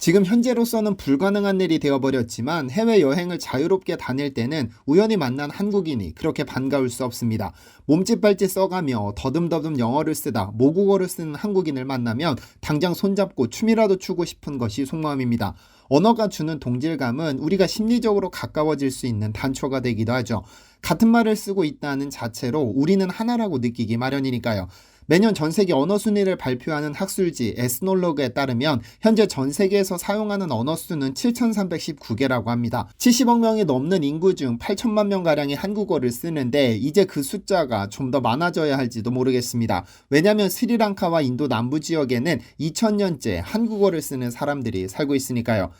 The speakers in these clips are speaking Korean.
지금 현재로서는 불가능한 일이 되어버렸지만 해외여행을 자유롭게 다닐 때는 우연히 만난 한국인이 그렇게 반가울 수 없습니다. 몸짓 발짓 써가며 더듬더듬 영어를 쓰다 모국어를 쓰는 한국인을 만나면 당장 손잡고 춤이라도 추고 싶은 것이 속마음입니다. 언어가 주는 동질감은 우리가 심리적으로 가까워질 수 있는 단초가 되기도 하죠. 같은 말을 쓰고 있다는 자체로 우리는 하나라고 느끼기 마련이니까요. 매년 전 세계 언어 순위를 발표하는 학술지 에스놀로그에 따르면 현재 전 세계에서 사용하는 언어 수는 7,319개라고 합니다. 70억 명이 넘는 인구 중 8천만 명가량이 한국어를 쓰는데 이제 그 숫자가 좀 더 많아져야 할지도 모르겠습니다. 왜냐하면 스리랑카와 인도 남부 지역에는 2000년째 한국어를 쓰는 사람들이 살고 있으니까요.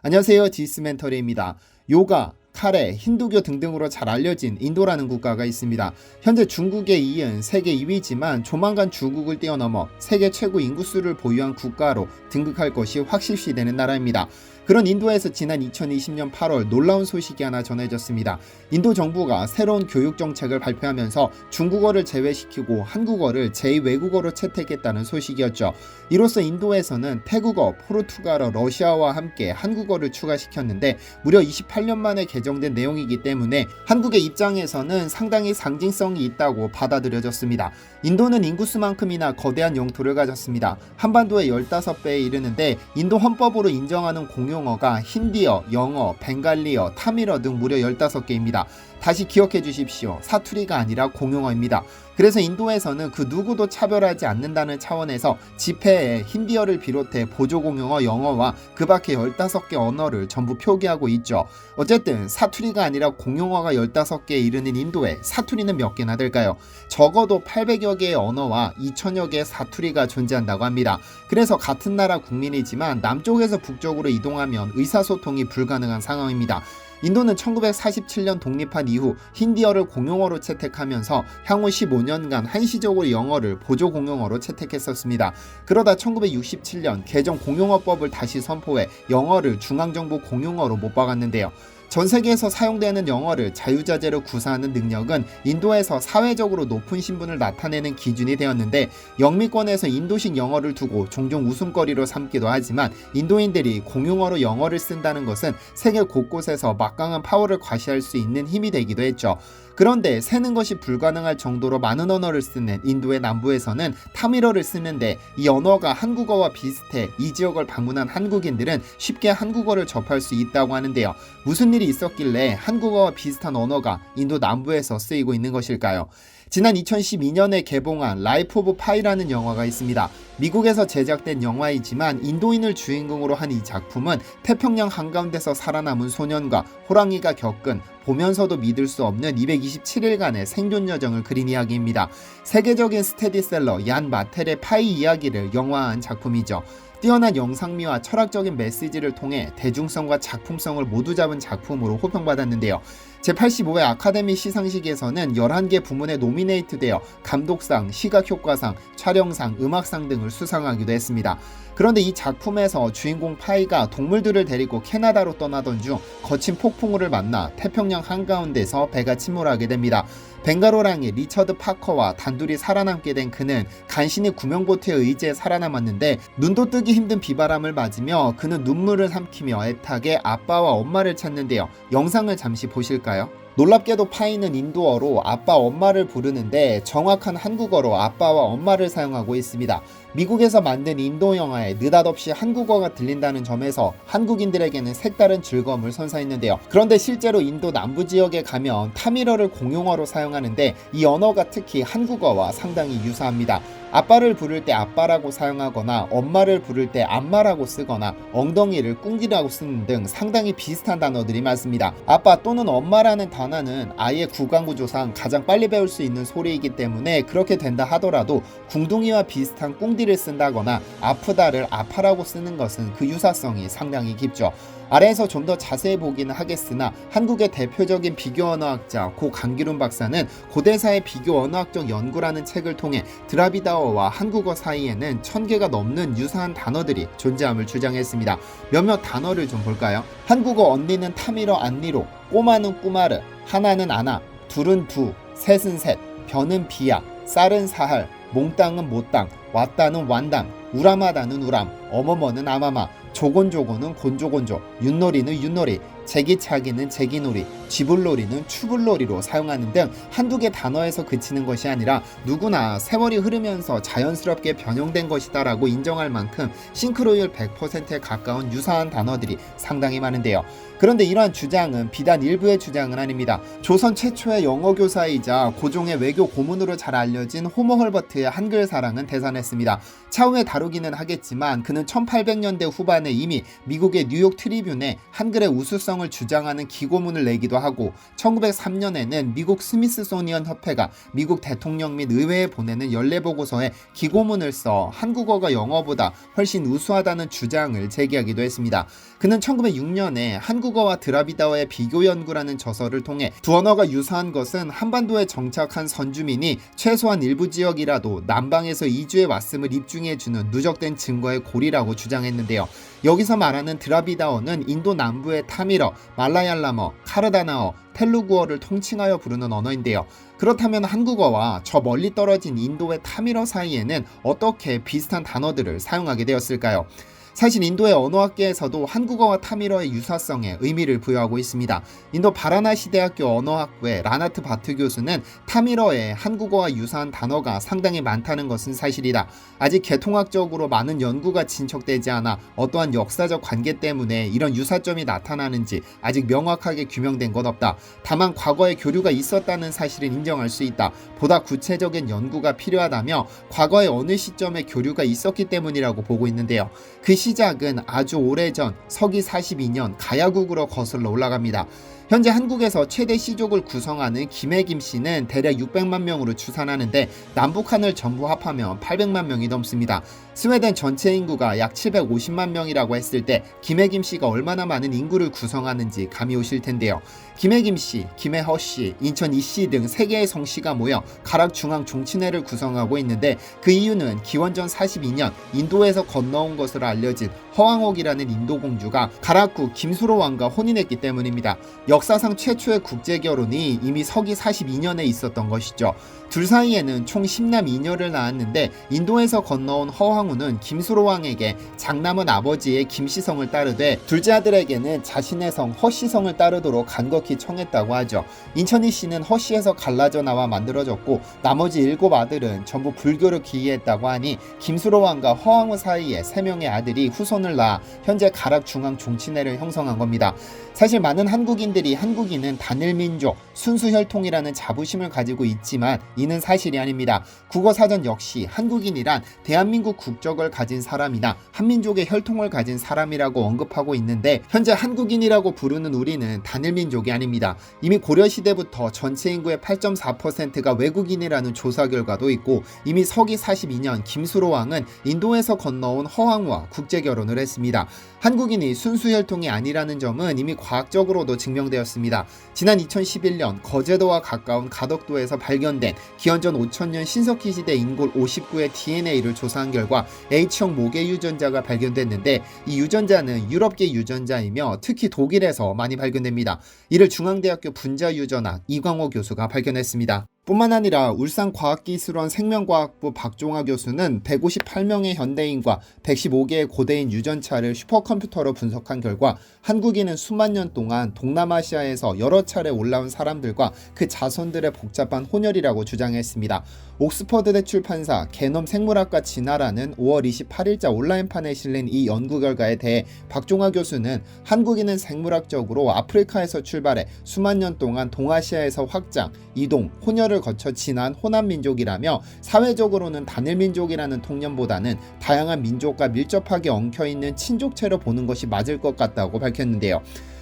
안녕하세요, 디스멘터리입니다. 요가, 카레, 힌두교 등등으로 잘 알려진 인도라는 국가가 있습니다. 현재 중국에 이은 세계 2위지만 조만간 중국을 뛰어넘어 세계 최고 인구수를 보유한 국가로 등극할 것이 확실시되는 나라입니다. 그런 인도에서 지난 2020년 8월 놀라운 소식이 하나 전해졌습니다. 인도 정부가 새로운 교육 정책을 발표하면서 중국어를 제외시키고 한국어를 제2외국어로 채택했다는 소식이었죠. 이로써 인도에서는 태국어, 포르투갈어, 러시아어와 함께 한국어를 추가시켰는데 무려 28년 만에 개정된 내용이기 때문에 한국의 입장에서는 상당히 상징성이 있다고 받아들여졌습니다. 인도는 인구수만큼이나 거대한 영토를 가졌습니다. 한반도의 15배에 이르는데 인도 헌법으로 인정하는 공용어가 힌디어, 영어, 벵갈리어, 타밀어 등 무려 15개입니다. 다시 기억해 주십시오. 사투리가 아니라 공용어입니다. 그래서 인도에서는 그 누구도 차별하지 않는다는 차원에서 집회에 힌디어를 비롯해 보조공용어 영어와 그 밖에 15개 언어를 전부 표기하고 있죠. 어쨌든 사투리가 아니라 공용어가 15개에 이르는 인도에 사투리는 몇 개나 될까요? 적어도 800여 개의 언어와 2000여 개의 사투리가 존재한다고 합니다. 그래서 같은 나라 국민이지만 남쪽에서 북쪽으로 이동하면 의사소통이 불가능한 상황입니다. 인도는 1947년 독립한 이후 힌디어를 공용어로 채택하면서 향후 15년간 한시적으로 영어를 보조공용어로 채택했었습니다. 그러다 1967년 개정 공용어법을 다시 선포해 영어를 중앙정부 공용어로 못 박았는데요. 전 세계에서 사용되는 영어를 자유자재로 구사하는 능력은 인도에서 사회적으로 높은 신분을 나타내는 기준이 되었는데 영미권에서 인도식 영어를 두고 종종 웃음거리로 삼기도 하지만 인도인들이 공용어로 영어를 쓴다는 것은 세계 곳곳에서 막강한 파워를 과시할 수 있는 힘이 되기도 했죠. 그런데 세는 것이 불가능할 정도로 많은 언어를 쓰는 인도의 남부에서는 타밀어를 쓰는데 이 언어가 한국어와 비슷해 이 지역을 방문한 한국인들은 쉽게 한국어를 접할 수 있다고 하는데요. 무슨 일이 있었길래 한국어와 비슷한 언어가 인도 남부에서 쓰이고 있는 것일까요? 지난 2012년에 개봉한 라이프 오브 파이라는 영화가 있습니다. 미국에서 제작된 영화이지만 인도인을 주인공으로 한 이 작품은 태평양 한가운데서 살아남은 소년과 호랑이가 겪은 보면서도 믿을 수 없는 227일간의 생존 여정을 그린 이야기입니다. 세계적인 스테디셀러 얀 마텔의 파이 이야기를 영화화한 작품이죠. 뛰어난 영상미와 철학적인 메시지를 통해 대중성과 작품성을 모두 잡은 작품으로 호평받았는데요. 제85회 아카데미 시상식에서는 11개 부문에 노미네이트되어 감독상, 시각효과상, 촬영상, 음악상 등을 수상하기도 했습니다. 그런데 이 작품에서 주인공 파이가 동물들을 데리고 캐나다로 떠나던 중 거친 폭풍우를 만나 태평양 한가운데서 배가 침몰하게 됩니다. 벵가로랑의 리처드 파커와 단둘이 살아남게 된 그는 간신히 구명보트에 의지해 살아남았는데 눈도 뜨기 힘든 비바람을 맞으며 그는 눈물을 삼키며 애타게 아빠와 엄마를 찾는데요. 영상을 잠시 보실까요? 놀랍게도 파이는 인도어로 아빠 엄마를 부르는데 정확한 한국어로 아빠와 엄마를 사용하고 있습니다. 미국에서 만든 인도 영화에 느닷없이 한국어가 들린다는 점에서 한국인들에게는 색다른 즐거움을 선사했는데요. 그런데 실제로 인도 남부 지역에 가면 타밀어를 공용어로 사용하는데 이 언어가 특히 한국어와 상당히 유사합니다. 아빠를 부를 때 아빠라고 사용하거나 엄마를 부를 때 암마라고 쓰거나 엉덩이를 꿍기라고 쓰는 등 상당히 비슷한 단어들이 많습니다. 아빠 또는 엄마라는 단어는 아이의 구강구조상 가장 빨리 배울 수 있는 소리이기 때문에 그렇게 된다 하더라도 궁둥이와 비슷한 꿍디를 쓴다거나 아프다를 아파라고 쓰는 것은 그 유사성이 상당히 깊죠. 아래에서 좀 더 자세히 보기는 하겠으나 한국의 대표적인 비교 언어학자 고 강기룬 박사는 고대사의 비교 언어학적 연구라는 책을 통해 드라비다어와 한국어 사이에는 1000개가 넘는 유사한 단어들이 존재함을 주장했습니다. 몇몇 단어를 좀 볼까요? 한국어 언니는 타밀어 안니로, 꼬마는 꾸마르, 하나는 아나, 둘은 두, 셋은 셋, 변은 비야, 쌀은 사할, 몽땅은 못땅, 왔다는 완당, 우람하다는 우람, 어머머는 아마마, 조곤조곤은 곤조곤조, 윷놀이는 윷놀이, 제기차기는 제기놀이, 쥐불놀이는 추불놀이로 사용하는 등 한두 개 단어에서 그치는 것이 아니라 누구나 세월이 흐르면서 자연스럽게 변형된 것이다라고 인정할 만큼 싱크로율 100%에 가까운 유사한 단어들이 상당히 많은데요. 그런데 이러한 주장은 비단 일부의 주장은 아닙니다. 조선 최초의 영어 교사이자 고종의 외교 고문으로 잘 알려진 호머 헐버트의 한글 사랑은 대단했습니다. 차후에 다루기는 하겠지만 그는 1800년대 후반에 이미 미국의 뉴욕 트리뷴에 한글의 우수성을 주장하는 기고문을 내기도 하고 1903년에는 미국 스미스소니언 협회가 미국 대통령 및 의회에 보내는 연례보고서에 기고문을 써 한국어가 영어보다 훨씬 우수하다는 주장을 제기하기도 했습니다. 그는 1906년에 한국어와 드라비다어의 비교 연구라는 저서를 통해 두 언어가 유사한 것은 한반도에 정착한 선주민이 최소한 일부 지역이라도 남방에서 이주해 왔음을 입증해주는 누적된 증거의 고리라고 주장했는데요. 여기서 말하는 드라비다어는 인도 남부의 타미러, 말라얄라머, 카르다나어, 텔루구어를 통칭하여 부르는 언어인데요. 그렇다면 한국어와 저 멀리 떨어진 인도의 타미러 사이에는 어떻게 비슷한 단어들을 사용하게 되었을까요? 사실 인도의 언어학계에서도 한국어와 타미러의 유사성에 의미를 부여하고 있습니다. 인도 바라나시 대학교 언어학부의 라나트 바트 교수는 타미러에 한국어와 유사한 단어가 상당히 많다는 것은 사실이다. 아직 개통학적으로 많은 연구가 진척되지 않아 어떠한 역사적 관계 때문에 이런 유사점이 나타나는지 아직 명확하게 규명된 건 없다. 다만 과거에 교류가 있었다는 사실은 인정할 수 있다. 보다 구체적인 연구가 필요하다며 과거에 어느 시점에 교류가 있었기 때문이라고 보고 있는데요. 그 시작은 아주 오래전 서기 42년 가야국으로 거슬러 올라갑니다. 현재 한국에서 최대 시족을 구성하는 김해김씨는 대략 600만 명으로 추산하는데 남북한을 전부 합하면 800만 명이 넘습니다. 스웨덴 전체 인구가 약 750만 명이라고 했을 때 김해김씨가 얼마나 많은 인구를 구성하는지 감이 오실 텐데요. 김해김씨, 김해허씨, 인천 이씨 등 3개의 성씨가 모여 가락중앙종친회를 구성하고 있는데 그 이유는 기원전 42년 인도에서 건너온 것으로 알려진 허왕옥이라는 인도공주가 가락국 김수로 왕과 혼인했기 때문입니다. 역사상 최초의 국제결혼이 이미 서기 42년에 있었던 것이죠. 둘 사이에는 총 10남 2녀를 낳았는데 인도에서 건너온 허황우는 김수로 왕에게 장남은 아버지의 김씨성을 따르되 둘째 아들에게는 자신의 성 허씨성을 따르도록 간곡히 청했다고 하죠. 인천이 씨는 허씨에서 갈라져 나와 만들어졌고 나머지 7아들은 전부 불교를 기이했다고 하니 김수로 왕과 허황우 사이에 3명의 아들이 후손을 낳아 현재 가락중앙종친회를 형성한 겁니다. 사실 많은 한국인들이 한국인은 단일민족, 순수혈통이라는 자부심을 가지고 있지만 이는 사실이 아닙니다. 국어사전 역시 한국인이란 대한민국 국적을 가진 사람이나 한민족의 혈통을 가진 사람이라고 언급하고 있는데 현재 한국인이라고 부르는 우리는 단일민족이 아닙니다. 이미 고려시대부터 전체 인구의 8.4%가 외국인이라는 조사 결과도 있고 이미 서기 42년 김수로 왕은 인도에서 건너온 허황우와 국제결혼을 했습니다. 한국인이 순수혈통이 아니라는 점은 이미 과학적으로도 증명되었습니다. 지난 2011년 거제도와 가까운 가덕도에서 발견된 기원전 5000년 신석기 시대 인골 59의 DNA를 조사한 결과 H형 모계 유전자가 발견됐는데 이 유전자는 유럽계 유전자이며 특히 독일에서 많이 발견됩니다. 이를 중앙대학교 분자유전학 이광호 교수가 발견했습니다. 뿐만 아니라 울산과학기술원 생명과학부 박종화 교수는 158명의 현대인과 115개의 고대인 유전차를 슈퍼컴퓨터로 분석한 결과 한국인은 수만 년 동안 동남아시아에서 여러 차례 올라온 사람들과 그 자손들의 복잡한 혼혈이라고 주장했습니다. 옥스퍼드대 출판사 게놈 생물학과 진화라는 5월 28일자 온라인판에 실린 이 연구 결과에 대해 박종화 교수는 한국인은 생물학적으로 아프리카에서 출발해 수만 년 동안 동아시아에서 확장, 이동, 혼혈을 거쳐 진화한 호남민족이라며 사회적으로는 단일민족이라는 통념보다는 다양한 민족과 밀접하게 엉켜있는 친족체로 보는 것이 맞을 것 같다고 밝혔는데요.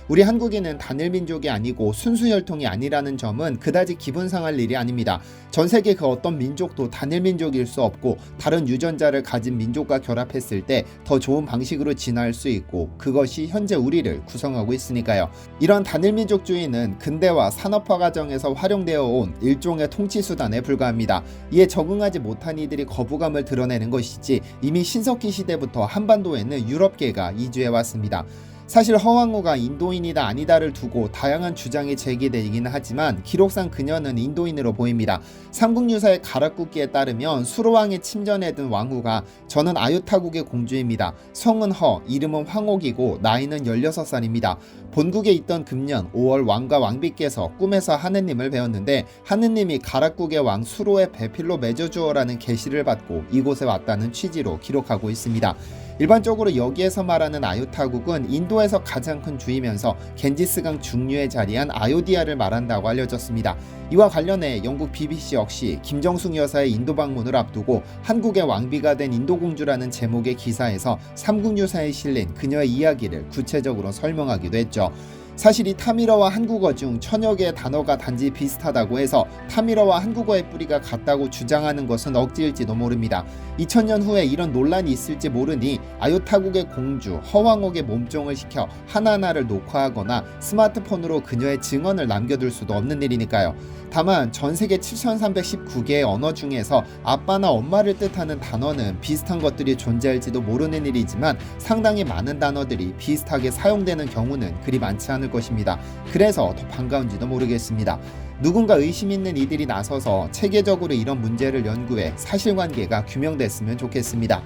우리 한국인은 단일민족이 아니고 순수혈통이 아니라는 점은 그다지 기분 상할 일이 아닙니다. 전 세계 그 어떤 민족도 단일민족일 수 없고 다른 유전자를 가진 민족과 결합했을 때 더 좋은 방식으로 진화할 수 있고 그것이 현재 우리를 구성하고 있으니까요. 이런 단일민족주의는 근대화 산업화 과정에서 활용되어 온 일종의 통치수단에 불과합니다. 이에 적응하지 못한 이들이 거부감을 드러내는 것이지 이미 신석기 시대부터 한반도에는 유럽계가 이주해왔습니다. 사실 허황우가 인도인이다 아니다를 두고 다양한 주장이 제기되긴 하지만 기록상 그녀는 인도인으로 보입니다. 삼국유사의 가락국기에 따르면 수로왕의 침전에 든 왕후가 저는 아유타국의 공주입니다. 성은 허, 이름은 황옥이고 나이는 16살입니다. 본국에 있던 금년 5월 왕과 왕비께서 꿈에서 하느님을 배웠는데 하느님이 가락국의 왕 수로의 배필로 맺어주어라는 계시를 받고 이곳에 왔다는 취지로 기록하고 있습니다. 일반적으로 여기에서 말하는 아유타국은 인도에서 가장 큰 주이면서 겐지스강 중류에 자리한 아요디아를 말한다고 알려졌습니다. 이와 관련해 영국 BBC 역시 김정숙 여사의 인도 방문을 앞두고 한국의 왕비가 된 인도공주라는 제목의 기사에서 삼국유사에 실린 그녀의 이야기를 구체적으로 설명하기도 했죠. 사실 이 타밀어와 한국어 중 천여 개의 단어가 단지 비슷하다고 해서 타밀어와 한국어의 뿌리가 같다고 주장하는 것은 억지일지도 모릅니다. 2000년 후에 이런 논란이 있을지 모르니 아유타국의 공주 허황옥의 몸종을 시켜 하나하나를 녹화하거나 스마트폰으로 그녀의 증언을 남겨둘 수도 없는 일이니까요. 다만 전 세계 7319개의 언어 중에서 아빠나 엄마를 뜻하는 단어는 비슷한 것들이 존재할지도 모르는 일이지만 상당히 많은 단어들이 비슷하게 사용되는 경우는 그리 많지 않을 것입니다. 그래서 더 반가운지도 모르겠습니다. 누군가 의심 있는 이들이 나서서 체계적으로 이런 문제를 연구해 사실관계가 규명됐으면 좋겠습니다.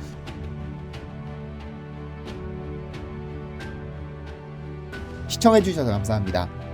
시청해주셔서 감사합니다.